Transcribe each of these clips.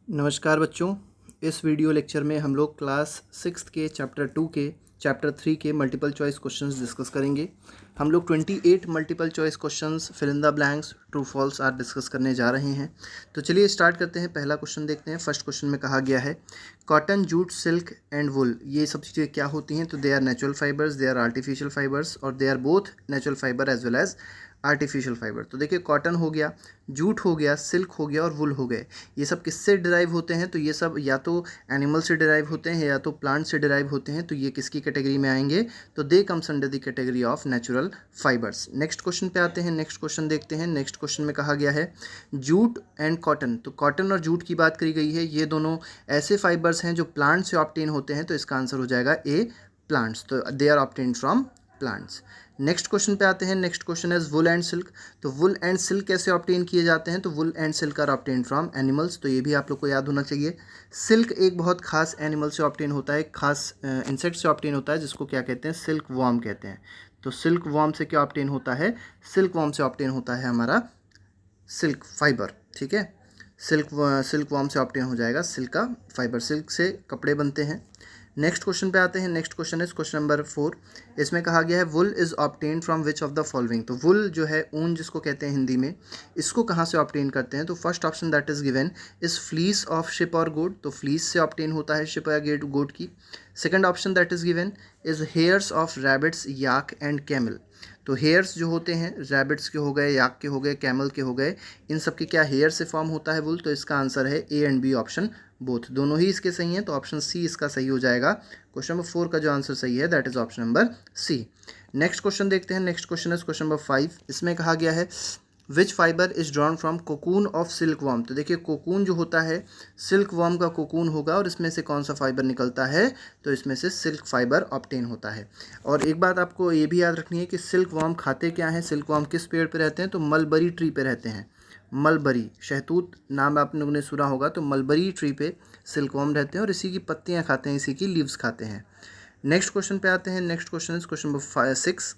नमस्कार बच्चों। इस वीडियो लेक्चर में हम लोग क्लास 6 के चैप्टर 2 के चैप्टर 3 के मल्टीपल चॉइस क्वेश्चंस डिस्कस करेंगे। हम लोग 28 multiple choice questions fill in the blanks true false are discuss करने जा रहे हैं। तो चलिए स्टार्ट करते हैं। पहला क्वेश्चन देखते हैं। फर्स्ट क्वेश्चन में कहा गया है cotton, jute, silk and wool, ये सब चीज़ें क्या होती हैं? तो they are natural fibres, they are artificial fibres और they are both natural fibre as well as artificial fibre. तो देखिए, कॉटन हो गया, जूट हो गया, सिल्क हो गया और वुल हो गए। ये सब किससे डिराइव होते हैं? तो ये सब या तो एनिमल से डिराइव होते हैं या तो प्लांट से डिराइव होते हैं। तो ये किसकी कैटेगरी में आएंगे? तो they comes under the category of natural fibres. Next question पे आते हैं। नेक्स्ट क्वेश्चन देखते हैं। नेक्स्ट क्वेश्चन में कहा गया है जूट एंड कॉटन। तो कॉटन और जूट की बात करी गई है। ये दोनों ऐसे फाइबर्स हैं जो प्लांट से ऑब्टेन होते हैं। तो इसका आंसर हो जाएगा ए, प्लांट्स। तो they are obtain from plants. Next question पे आते हैं। Next question is wool and silk. तो वुल एंड सिल्क कैसे ऑब्टेन किए जाते हैं? तो wool and silk are obtain from animals. तो ये भी आप लोग को याद होना चाहिए। सिल्क एक बहुत खास एनिमल से ऑब्टेन होता है, खास इंसेक्ट से ऑब्टेन होता है, जिसको क्या कहते हैं? सिल्क वॉर्म कहते हैं। तो सिल्क वॉर्म से क्या ऑब्टेन होता है? सिल्क वॉर्म से ऑब्टेन होता है हमारा सिल्क फाइबर। ठीक है, सिल्क वॉर्म से ऑब्टेन हो जाएगा सिल्क का फाइबर। सिल्क से कपड़े बनते हैं। नेक्स्ट क्वेश्चन पे आते हैं। Next question is question number 4। इसमें कहा गया है wool is obtain from which of the following. तो वुल जो है, ऊन जिसको कहते हैं हिंदी में, इसको कहाँ से ऑब्टेन करते हैं? तो first option that is given is fleece of ship और गोट। तो फ्लीस से ऑब्टेन होता है शिप या गोट की। Second option that is given is hairs of rabbits, yak and camel. तो हेयर्स जो होते हैं, रैबिट्स के हो गए, याक के हो गए, कैमल के हो गए, इन सब के क्या हेयर से फॉर्म होता है वुल? तो इसका आंसर है A and B option both. दोनों ही इसके सही हैं। तो ऑप्शन सी इसका सही हो जाएगा। क्वेश्चन नंबर 4 का जो आंसर सही है that is option number C. Next question देखते हैं। Next question is question number 5। इसमें कहा गया है which fibre is drawn from cocoon of silk worm. तो देखिए, कोकून जो होता है, सिल्क वॉर्म का कोकून होगा और इसमें से कौन सा फाइबर निकलता है? तो इसमें से सिल्क फाइबर ऑब्टेन होता है। और एक बात आपको ये भी याद रखनी है कि सिल्क वॉर्म खाते क्या हैं? सिल्क वॉर्म किस पेड़ पे रहते हैं? तो मलबरी ट्री पे रहते हैं। मलबरी, शहतूत नाम आप लोगों ने सुना होगा। तो मलबरी ट्री पे सिल्क वॉर्म रहते हैं और इसी की पत्तियां खाते हैं, इसी की लीव्स खाते हैं। नेक्स्ट क्वेश्चन पे आते हैं। Next question is question number 6।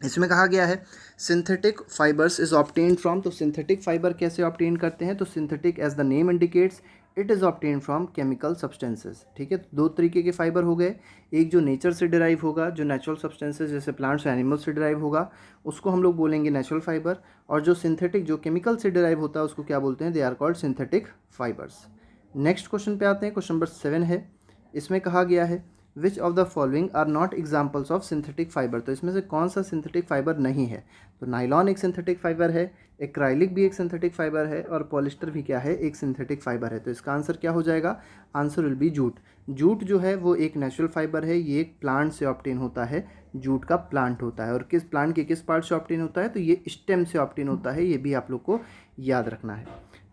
इसमें कहा गया है synthetic fibres is obtain from. तो सिंथेटिक फाइबर कैसे ऑब्टेन करते हैं? तो synthetic as the name indicates it is obtain from chemical substances. ठीक है, दो तरीके के फाइबर हो गए। एक जो नेचर से डिराइव होगा, जो नेचुरल सब्सटेंसेज जैसे प्लांट्स और एनिमल्स से डिराइव होगा, उसको हम लोग बोलेंगे नेचुरल फाइबर। और जो सिंथेटिक, जो केमिकल से डिराइव होता है, उसको क्या बोलते हैं? They are called synthetic fibres. Next question पे आते हैं। क्वेश्चन नंबर 7 है। इसमें कहा गया है which of the following are not examples of synthetic fibre. तो इसमें से कौन सा सिंथेटिक फाइबर नहीं है? तो नाइलॉन एक सिंथेटिक फाइबर है, एक्राइलिक भी एक सिंथेटिक फाइबर है और पॉलिस्टर भी क्या है? एक सिंथेटिक फाइबर है। तो इसका आंसर क्या हो जाएगा? Answer will be jute. Jute जो है वो एक नेचुरल फाइबर है। ये एक प्लांट से ऑब्टेन होता है। जूट का प्लांट होता है। और किस प्लांट के किस पार्ट से ऑब्टेन होता है? तो ये स्टेम से ऑब्टेन होता है। ये भी आप लोग को याद रखना है।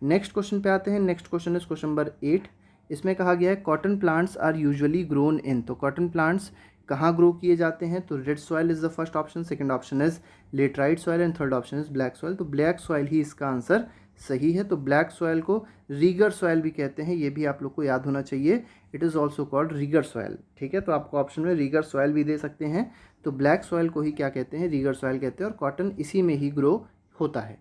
नेक्स्ट क्वेश्चन पे आते हैं। Next question is question number 8। इसमें कहा गया है cotton plants are usually grown in. तो कॉटन प्लांट्स कहाँ ग्रो किए जाते हैं? तो red soil is the first option, second option is laterite soil and third option is black soil. तो ब्लैक सॉइल ही इसका आंसर सही है। तो ब्लैक सॉइल को रीगर सॉइल भी कहते हैं। ये भी आप लोग को याद होना चाहिए। It is also called rigger soil. ठीक है, तो आपको ऑप्शन में रीगर सॉइल भी दे सकते हैं। तो ब्लैक सॉइल को ही क्या कहते हैं? रीगर सॉइल कहते हैं। और कॉटन इसी में ही ग्रो होता है।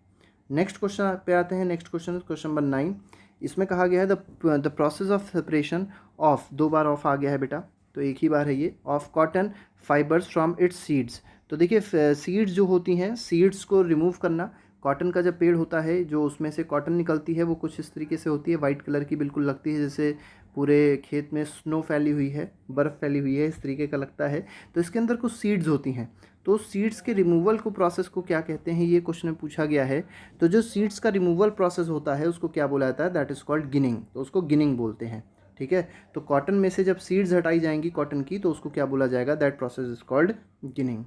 नेक्स्ट क्वेश्चन पे आते हैं। Next question question number 9। इसमें कहा गया है the process of separation of, दो बार ऑफ आ गया है बेटा, तो एक ही बार है ये, of cotton fibres from its seeds. तो देखिए, सीड्स जो होती हैं, सीड्स को रिमूव करना। कॉटन का जब पेड़ होता है, जो उसमें से कॉटन निकलती है, वो कुछ इस तरीके से होती है, वाइट कलर की बिल्कुल लगती है, जैसे पूरे खेत में स्नो फैली हुई है, बर्फ़ फैली हुई है, इस तरीके का लगता है। तो इसके अंदर कुछ सीड्स होती हैं। तो सीड्स के रिमूवल को, प्रोसेस को क्या कहते हैं? ये क्वेश्चन में पूछा गया है। तो जो सीड्स का रिमूवल प्रोसेस होता है, उसको क्या बोला जाता है? That is called ginning. तो उसको गिनिंग बोलते हैं। ठीक है, तो कॉटन में से जब सीड्स हटाई जाएंगी कॉटन की, तो उसको क्या बोला जाएगा? That process is called ginning.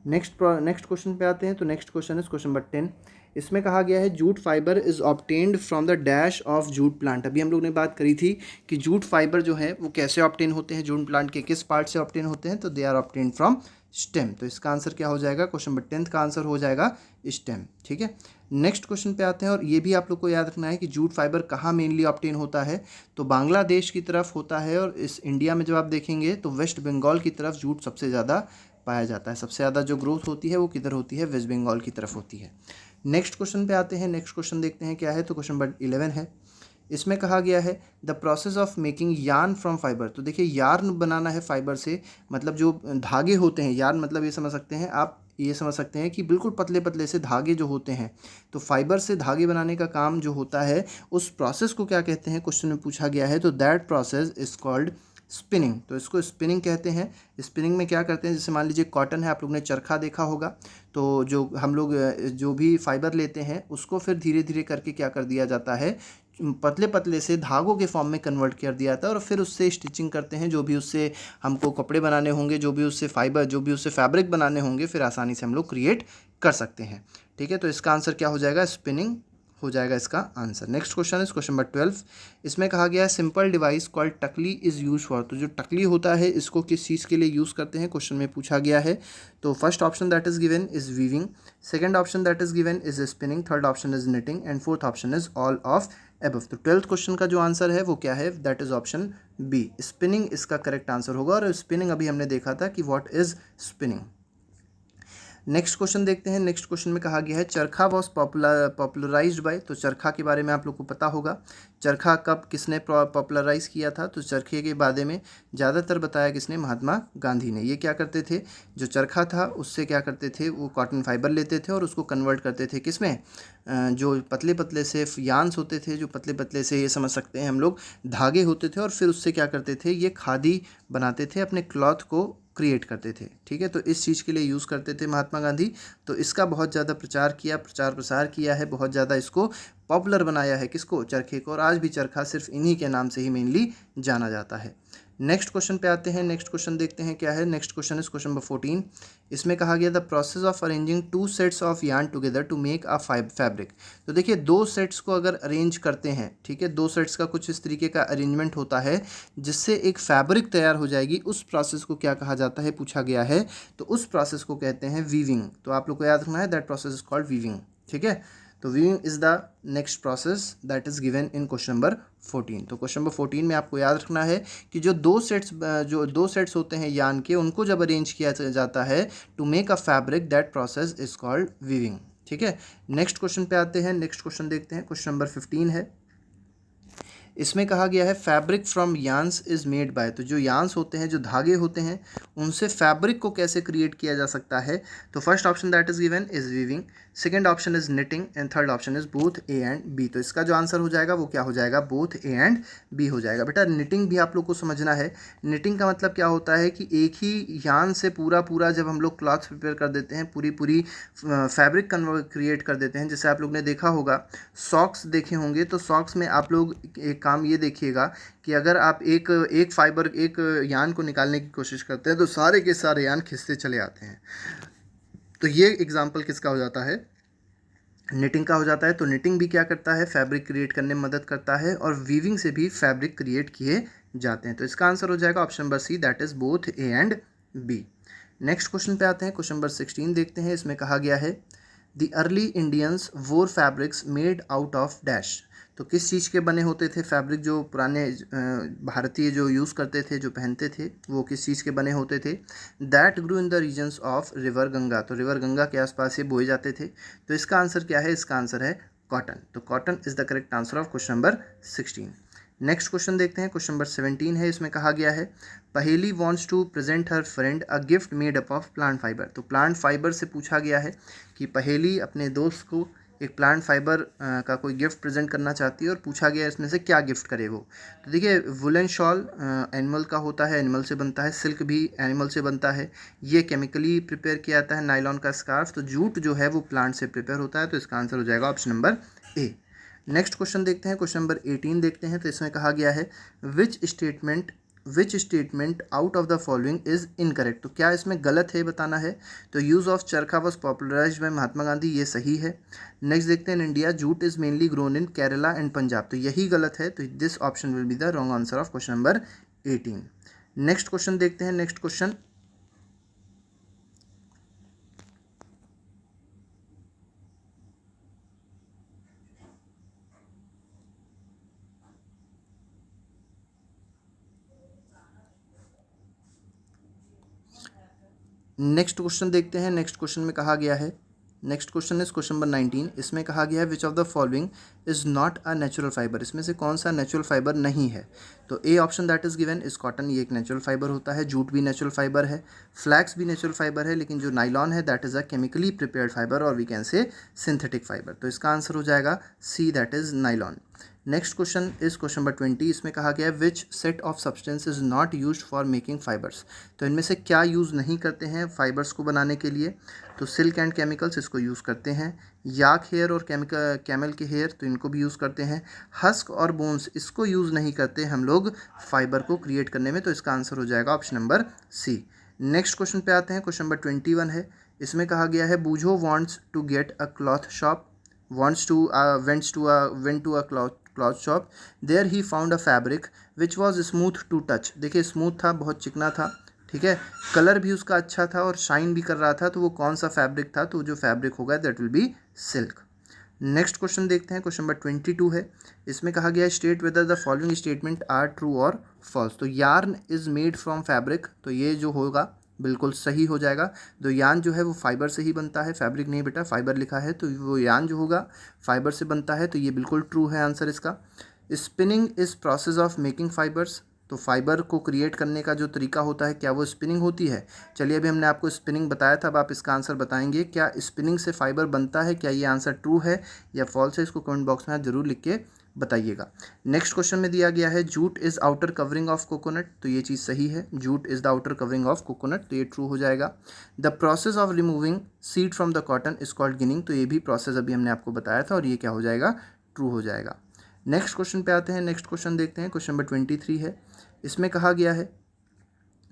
Next question पे आते हैं। तो next question is question number 10। इसमें कहा गया है jute fibre is obtained from the dash of jute plant. अभी हम लोग ने बात करी थी कि जूट फाइबर जो है वो कैसे ऑब्टेन होते हैं, जूट प्लांट के किस पार्ट से ऑब्टेन होते हैं? तो they are obtain from stem. तो इसका आंसर क्या हो जाएगा? क्वेश्चन नंबर 10 का आंसर हो जाएगा स्टेम। ठीक है, नेक्स्ट क्वेश्चन पे आते हैं। और ये भी आप लोग को याद रखना है कि जूट फाइबर कहाँ मेनली ऑब्टेन होता है? तो बांग्लादेश की तरफ होता है। और इस इंडिया में जब आप देखेंगे तो वेस्ट बंगाल की तरफ जूट सबसे ज़्यादा पाया जाता है। सबसे ज़्यादा जो ग्रोथ होती है वो किधर होती है? वेस्ट बंगाल की तरफ होती है। नेक्स्ट क्वेश्चन पे आते हैं। नेक्स्ट क्वेश्चन देखते हैं क्या है। तो क्वेश्चन नंबर 11 है। इसमें कहा गया है the process of making yarn from fibre. तो देखिए यार्न बनाना है फाइबर से, मतलब जो धागे होते हैं, यार्न मतलब ये समझ सकते हैं आप, ये समझ सकते हैं कि बिल्कुल पतले पतले से धागे जो होते हैं, तो फाइबर से धागे बनाने का काम जो होता है उस प्रोसेस को क्या कहते हैं, क्वेश्चन में पूछा गया है। तो that process is called spinning. तो इसको स्पिनिंग कहते हैं। स्पिनिंग में क्या करते हैं, जैसे मान लीजिए कॉटन है, आप लोग ने चरखा देखा होगा, तो जो हम लोग जो भी फाइबर लेते हैं उसको फिर धीरे धीरे करके क्या कर दिया जाता है, पतले पतले से धागों के फॉर्म में कन्वर्ट कर दिया जाता है और फिर उससे स्टिचिंग करते हैं। जो भी उससे हमको कपड़े बनाने होंगे, जो भी उससे फाइबर, जो भी उससे फैब्रिक बनाने होंगे, फिर आसानी से हम लोग क्रिएट कर सकते हैं। ठीक है, तो इसका आंसर क्या हो जाएगा, स्पिनिंग हो जाएगा इसका answer. Next question is question number 12। इसमें कहा गया है simple device called takli is use for. तो जो टकली होता है इसको किस चीज़ के लिए यूज़ करते हैं, क्वेश्चन में पूछा गया है। तो first option that is given is weaving, second option that is given is spinning, third option is knitting and fourth option is all of above. तो 12th क्वेश्चन का जो आंसर है वो क्या है, that is option B, spinning इसका correct answer होगा। और स्पिनिंग अभी हमने देखा था कि what is spinning. Next question देखते हैं। नेक्स्ट क्वेश्चन में कहा गया है चरखा वॉज पॉपुलराइज्ड बाय। तो चरखा के बारे में आप लोग को पता होगा, चरखा कब किसने पॉपुलराइज किया था। तो चरखे के बारे में ज़्यादातर बताया किसने, महात्मा गांधी ने। ये क्या करते थे, जो चरखा था उससे क्या करते थे, वो कॉटन फाइबर लेते थे और उसको कन्वर्ट करते थे किसमें, जो पतले पतले से यान्स होते थे, जो पतले पतले से ये समझ सकते हैं हम लोग धागे होते थे, और फिर उससे क्या करते थे, ये खादी बनाते थे, अपने क्लॉथ को क्रिएट करते थे। ठीक है, तो इस चीज़ के लिए यूज़ करते थे महात्मा गांधी। तो इसका बहुत ज़्यादा प्रचार किया, प्रचार प्रसार किया है, बहुत ज़्यादा इसको पॉपुलर बनाया है किसको, चरखे को। और आज भी चरखा सिर्फ इन्हीं के नाम से ही मेनली जाना जाता है। नेक्स्ट क्वेश्चन पे आते हैं। नेक्स्ट क्वेश्चन देखते हैं क्या है। Next question is question number 14। इसमें कहा गया the process of arranging two sets of yarn together to make a fabric. तो देखिए दो सेट्स को अगर अरेंज करते हैं, ठीक है, दो सेट्स का कुछ इस तरीके का अरेंजमेंट होता है जिससे एक फैब्रिक तैयार हो जाएगी, उस प्रोसेस को क्या कहा जाता है, पूछा गया है। तो उस प्रोसेस को कहते हैं वीविंग। तो आप लोग को याद रखना है that process is called weaving. ठीक है, तो weaving is the next process that is given in question number 14। तो क्वेश्चन नंबर 14 में आपको याद रखना है कि जो दो सेट्स होते हैं यान के, उनको जब अरेंज किया जाता है to make a fabric, that process is called weaving. ठीक है, नेक्स्ट क्वेश्चन पे आते हैं। नेक्स्ट क्वेश्चन देखते हैं, क्वेश्चन नंबर 15 है। इसमें कहा गया है fabric from yarns is made by. तो जो यान्स होते हैं, जो धागे होते हैं, उनसे फैब्रिक को कैसे क्रिएट किया जा सकता है। तो first option that is given is weaving, second option is knitting and third option is both A and B. तो इसका जो आंसर हो जाएगा वो क्या हो जाएगा, बोथ ए एंड बी हो जाएगा। बेटा निटिंग भी आप लोग को समझना है। निटिंग का मतलब क्या होता है कि एक ही यान से पूरा पूरा जब हम लोग क्लॉथ प्रिपेयर कर देते हैं, पूरी पूरी फैब्रिक क्रिएट कर देते हैं। जैसे आप लोग ने देखा होगा, सॉक्स देखे होंगे, तो सॉक्स में आप लोग एक काम ये देखिएगा कि अगर आप एक एक फाइबर, एक यान को निकालने की कोशिश करते हैं तो सारे के सारे यान खिंचते चले आते हैं। तो ये एग्जाम्पल किसका हो जाता है, निटिंग का हो जाता है। तो निटिंग भी क्या करता है, फैब्रिक क्रिएट करने में मदद करता है, और वीविंग से भी फैब्रिक क्रिएट किए जाते हैं। तो इसका आंसर हो जाएगा option number C, that is both A and B. Next question पे आते हैं। क्वेश्चन नंबर 16 देखते हैं। इसमें कहा गया है द अर्ली इंडियंस वोर fabrics made out of dash. तो किस चीज़ के बने होते थे फैब्रिक, जो पुराने भारतीय जो यूज़ करते थे, जो पहनते थे, वो किस चीज़ के बने होते थे। That grew in the regions of river Ganga. तो रिवर गंगा के आसपास ये बोए जाते थे। तो इसका आंसर क्या है, इसका आंसर है कॉटन। तो cotton is the correct answer of question number 16। Next question देखते हैं। क्वेश्चन नंबर 17 है। इसमें कहा गया है Paheli wants to present her friend a gift made up of plant fibre. तो प्लांट फाइबर से पूछा गया है कि पहेली अपने दोस्त को एक प्लांट फाइबर का कोई गिफ्ट प्रेजेंट करना चाहती है, और पूछा गया इसमें से क्या गिफ्ट करे वो। तो देखिए वुलन शॉल एनिमल का होता है, एनिमल से बनता है, सिल्क भी एनिमल से बनता है, ये केमिकली प्रिपेयर किया जाता है, नायलॉन का स्कार्फ। तो जूट जो है वो प्लांट से प्रिपेयर होता है। तो इसका आंसर हो जाएगा option number A. Next question देखते हैं। क्वेश्चन नंबर 18 देखते हैं। तो इसमें कहा गया है which statement out of the following is incorrect. तो क्या इसमें गलत है बताना है। तो यूज़ ऑफ चरखा was popularised bye Mahatma Gandhi, ये सही है। नेक्स्ट देखते हैं, in India jute is mainly grown in Kerala and Punjab. तो यही गलत है। तो this option will be the wrong answer of question number 18। Next question देखते हैं। नेक्स्ट क्वेश्चन देखते हैं। नेक्स्ट क्वेश्चन में कहा गया है next question is question number 19। इसमें कहा गया है which of the following is not a natural fibre, इसमें से कौन सा नेचुरल फाइबर नहीं है। तो A option that is given is cotton, ये एक नेचुरल फाइबर होता है। जूट भी नेचुरल फाइबर है, फ्लैक्स भी नेचुरल फाइबर है, लेकिन जो नाइलॉन है that is a chemically prepared fibre और we can say synthetic fibre. तो इसका आंसर हो जाएगा C, that is nylon. Next question is question number 20। इसमें कहा गया है which set of substance is not use for making fibres, तो इनमें से क्या यूज़ नहीं करते हैं फाइबर्स को बनाने के लिए। तो सिल्क एंड केमिकल्स इसको यूज़ करते हैं, याक हेयर और कैमल के हेयर तो इनको भी यूज़ करते हैं, हस्क और बोन्स इसको यूज़ नहीं करते हम लोग फाइबर को क्रिएट करने में। तो इसका आंसर हो जाएगा option number C. Next question पे आते हैं, क्वेश्चन नंबर 21 है। इसमें कहा गया है Boojho wants to get a cloth shop, went to a cloth shop, there he found a fabric which was smooth to touch। देखिए स्मूथ था, बहुत चिकना था, ठीक है, कलर भी उसका अच्छा था और शाइन भी कर रहा था। तो वो कौन सा फैब्रिक था, तो जो फैब्रिक होगा that will be silk. Next question देखते हैं, क्वेश्चन नंबर 22 है। इसमें कहा गया है state whether the following statement are true और फॉल्स। तो yarn is made from fabric, तो ये जो होगा बिल्कुल सही हो जाएगा। तो यान जो है वो फाइबर से ही बनता है, फैब्रिक नहीं बेटा, फाइबर लिखा है, तो वो यान जो होगा फाइबर से बनता है, तो ये बिल्कुल ट्रू है आंसर इसका। Spinning is process of making fibres, तो फाइबर को क्रिएट करने का जो तरीका होता है क्या वो स्पिनिंग होती है। चलिए अभी हमने आपको स्पिनिंग बताया था, अब आप इसका आंसर बताएंगे क्या स्पिनिंग से फाइबर बनता है, क्या ये आंसर ट्रू है या फॉल्स है, इसको कमेंट बॉक्स में आप जरूर लिख के बताइएगा। नेक्स्ट क्वेश्चन में दिया गया है jute is outer covering of coconut, तो ये चीज़ सही है, jute is the outer covering of coconut, तो ये ट्रू हो जाएगा। The process of removing seed from the cotton is called ginning, तो ये भी प्रोसेस अभी हमने आपको बताया था और ये क्या हो जाएगा, ट्रू हो जाएगा। नेक्स्ट क्वेश्चन पे आते हैं, नेक्स्ट क्वेश्चन देखते हैं, क्वेश्चन नंबर 23 है। इसमें कहा गया है,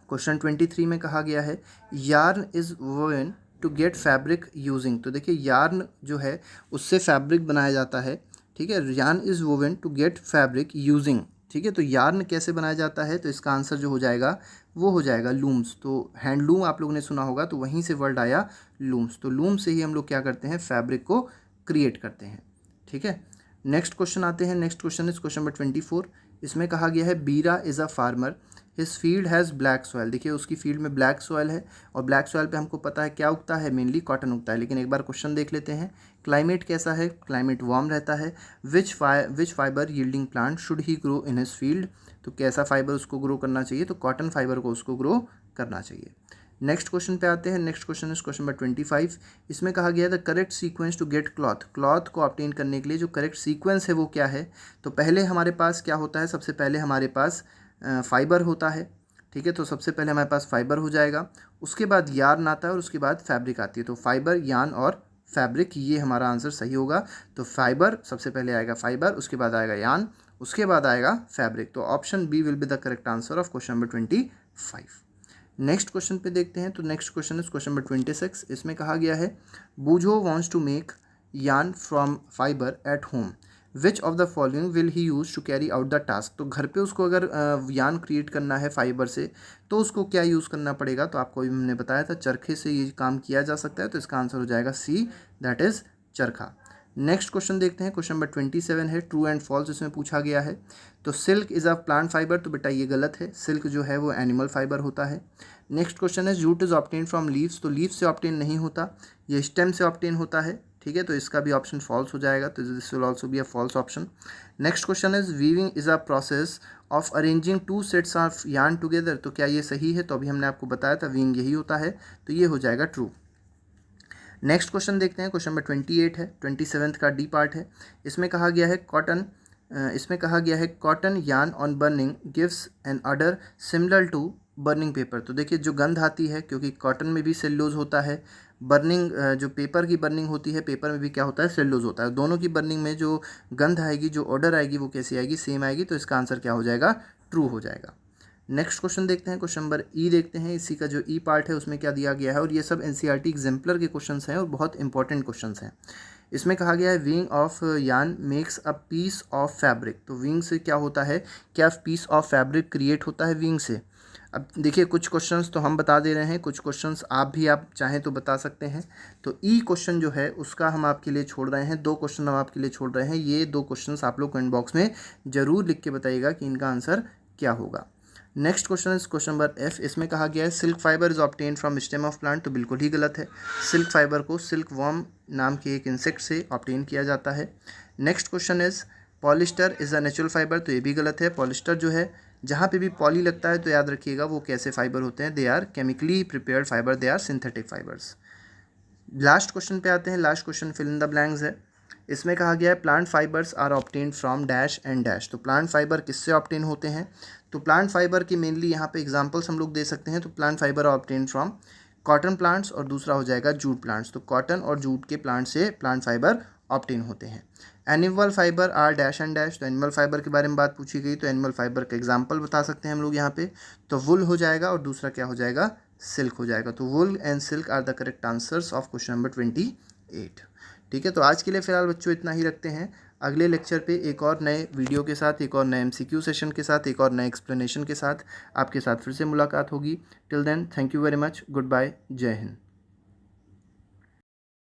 क्वेश्चन 23 में कहा गया है yarn is woven to get fabric using, तो देखिए यार्न जो है उससे फैब्रिक बनाया जाता है, ठीक है, yarn is woven to get fabric using, ठीक है। तो यार्न कैसे बनाया जाता है, तो इसका आंसर जो हो जाएगा वो हो जाएगा लूम्स। तो हैंडलूम आप लोगों ने सुना होगा, तो वहीं से वर्ड आया लूम्स, तो लूम से ही हम लोग क्या करते हैं, फैब्रिक को क्रिएट करते हैं, ठीक है। नेक्स्ट क्वेश्चन आते हैं, next question is question number 24। इसमें कहा गया है बीरा is a farmer, his field has black soil, देखिए उसकी फील्ड में ब्लैक सॉयल है और ब्लैक सॉयल पे हमको पता है क्या उगता है, मेनली कॉटन उगता है। लेकिन एक बार क्वेश्चन देख लेते हैं, क्लाइमेट कैसा है, क्लाइमेट वार्म रहता है। Which fibre yielding plant should he grow in his field, तो कैसा फाइबर उसको ग्रो करना चाहिए, तो कॉटन फाइबर को उसको ग्रो करना चाहिए। नेक्स्ट क्वेश्चन पे आते हैं, next question is question number 25। इसमें कहा गया है the correct sequence to get cloth, cloth को ऑब्टेन करने के लिए जो करेक्ट सीक्वेंस है वो क्या है। तो पहले हमारे पास क्या होता है, सबसे पहले हमारे पास फाइबर होता है, ठीक है, तो सबसे पहले हमारे पास फाइबर हो जाएगा, उसके बाद यार्न आता है और उसके बाद फैब्रिक आती है। तो फाइबर, यार्न और फैब्रिक, ये हमारा आंसर सही होगा। तो फाइबर सबसे पहले आएगा, फाइबर उसके बाद आएगा यार्न, उसके बाद आएगा फैब्रिक। तो option B will be the correct answer of question number 25। Next question पे देखते हैं, तो next question is question number 26। इसमें कहा गया है Boojho wants to make yarn from fibre at home, which of the following will he use to carry out the task, तो घर पे उसको अगर यार्न क्रिएट करना है फाइबर से तो उसको क्या यूज़ करना पड़ेगा। तो आपको हमने बताया था चरखे से ये काम किया जा सकता है, तो इसका आंसर हो जाएगा सी, दैट इज़ चरखा। नेक्स्ट क्वेश्चन देखते हैं, क्वेश्चन नंबर 27 है, ट्रू एंड फॉल्स इसमें पूछा गया है। तो silk is a plant fibre, तो बेटा ये गलत है, सिल्क जो है वो एनिमल फाइबर होता है। नेक्स्ट क्वेश्चन है jute is obtain from leaves, तो लीव्स से ऑब्टेन नहीं होता, ये स्टेम से ऑब्टेन होता है, ठीक है, तो इसका भी ऑप्शन फॉल्स हो जाएगा, तो this will also be a false option. Next question is weaving is a process of arranging two sets of yarn together, तो क्या ये सही है, तो अभी हमने आपको बताया था वीविंग यही होता है, तो ये हो जाएगा ट्रू। नेक्स्ट क्वेश्चन देखते हैं, क्वेश्चन नंबर 28 है, 27 का डी पार्ट है। इसमें कहा गया है cotton yarn on burning gives an odour similar to burning paper, तो देखिए जो गंध आती है, क्योंकि कॉटन में भी सेल्यूलोज होता है, बर्निंग जो पेपर की बर्निंग होती है, पेपर में भी क्या होता है, सेल्यूलोज होता है, दोनों की बर्निंग में जो गंध आएगी, जो ऑर्डर आएगी वो कैसी आएगी, सेम आएगी, तो इसका आंसर क्या हो जाएगा, ट्रू हो जाएगा। नेक्स्ट क्वेश्चन देखते हैं, क्वेश्चन नंबर ई देखते हैं, इसी का जो ई पार्ट है उसमें क्या दिया गया है, और ये सब एनसीईआरटी एग्जाम्पलर के क्वेश्चंस हैं और बहुत इंपॉर्टेंट क्वेश्चंस हैं। इसमें कहा गया है weaving of yarn makes a piece of fabric, तो विंग से क्या होता है, क्या पीस ऑफ फैब्रिक क्रिएट होता है विंग से। अब देखिए कुछ क्वेश्चंस तो हम बता दे रहे हैं, कुछ क्वेश्चंस आप चाहें तो बता सकते हैं। तो ई क्वेश्चन जो है उसका हम आपके लिए छोड़ रहे हैं, 2 क्वेश्चन हम आपके लिए छोड़ रहे हैं, ये 2 क्वेश्चंस आप लोग कमेंट बॉक्स में ज़रूर लिख के बताइएगा कि इनका आंसर क्या होगा। Next question is question number F. इसमें कहा गया है silk fibre is obtain from stem of plant, तो बिल्कुल ही गलत है। सिल्क फाइबर को सिल्क वर्म नाम के एक इंसेक्ट से ऑब्टेन किया जाता है। Next question is polyester is a natural fibre, तो ये भी गलत है। पॉलिस्टर जो है जहाँ पे भी पॉली लगता है तो याद रखिएगा वो कैसे फाइबर होते हैं, they are chemically prepared fibre, they are synthetic fibres. Last question पे आते हैं। Last question fill in the blanks है। इसमें कहा गया है plant fibres are obtain from dash and dash, तो प्लांट फाइबर किससे ऑब्टेन होते हैं? तो प्लांट फाइबर की मेनली यहाँ पे एग्जांपल्स हम लोग दे सकते हैं। तो plant fibre obtain from cotton plants और दूसरा हो जाएगा जूट प्लांट्स, तो कॉटन और जूट के प्लांट से प्लांट फाइबर ऑब्टेन होते हैं। Animal fibre are dash and dash, तो एनिमल फाइबर के बारे में बात पूछी गई तो एनिमल फाइबर का एग्जाम्पल बता सकते हैं हम लोग यहाँ पे, तो वुल हो जाएगा और दूसरा क्या हो जाएगा, सिल्क हो जाएगा। तो wool and silk are the correct answers of question number 28। ठीक है, तो आज के लिए फ़िलहाल बच्चों इतना ही रखते हैं। अगले लेक्चर पे एक और नए वीडियो के साथ, एक और नए MCQ सेशन के साथ, एक और नए एक्सप्लेनेशन के साथ आपके साथ फिर से मुलाकात होगी। Till then thank you very much, goodbye, जय हिंद।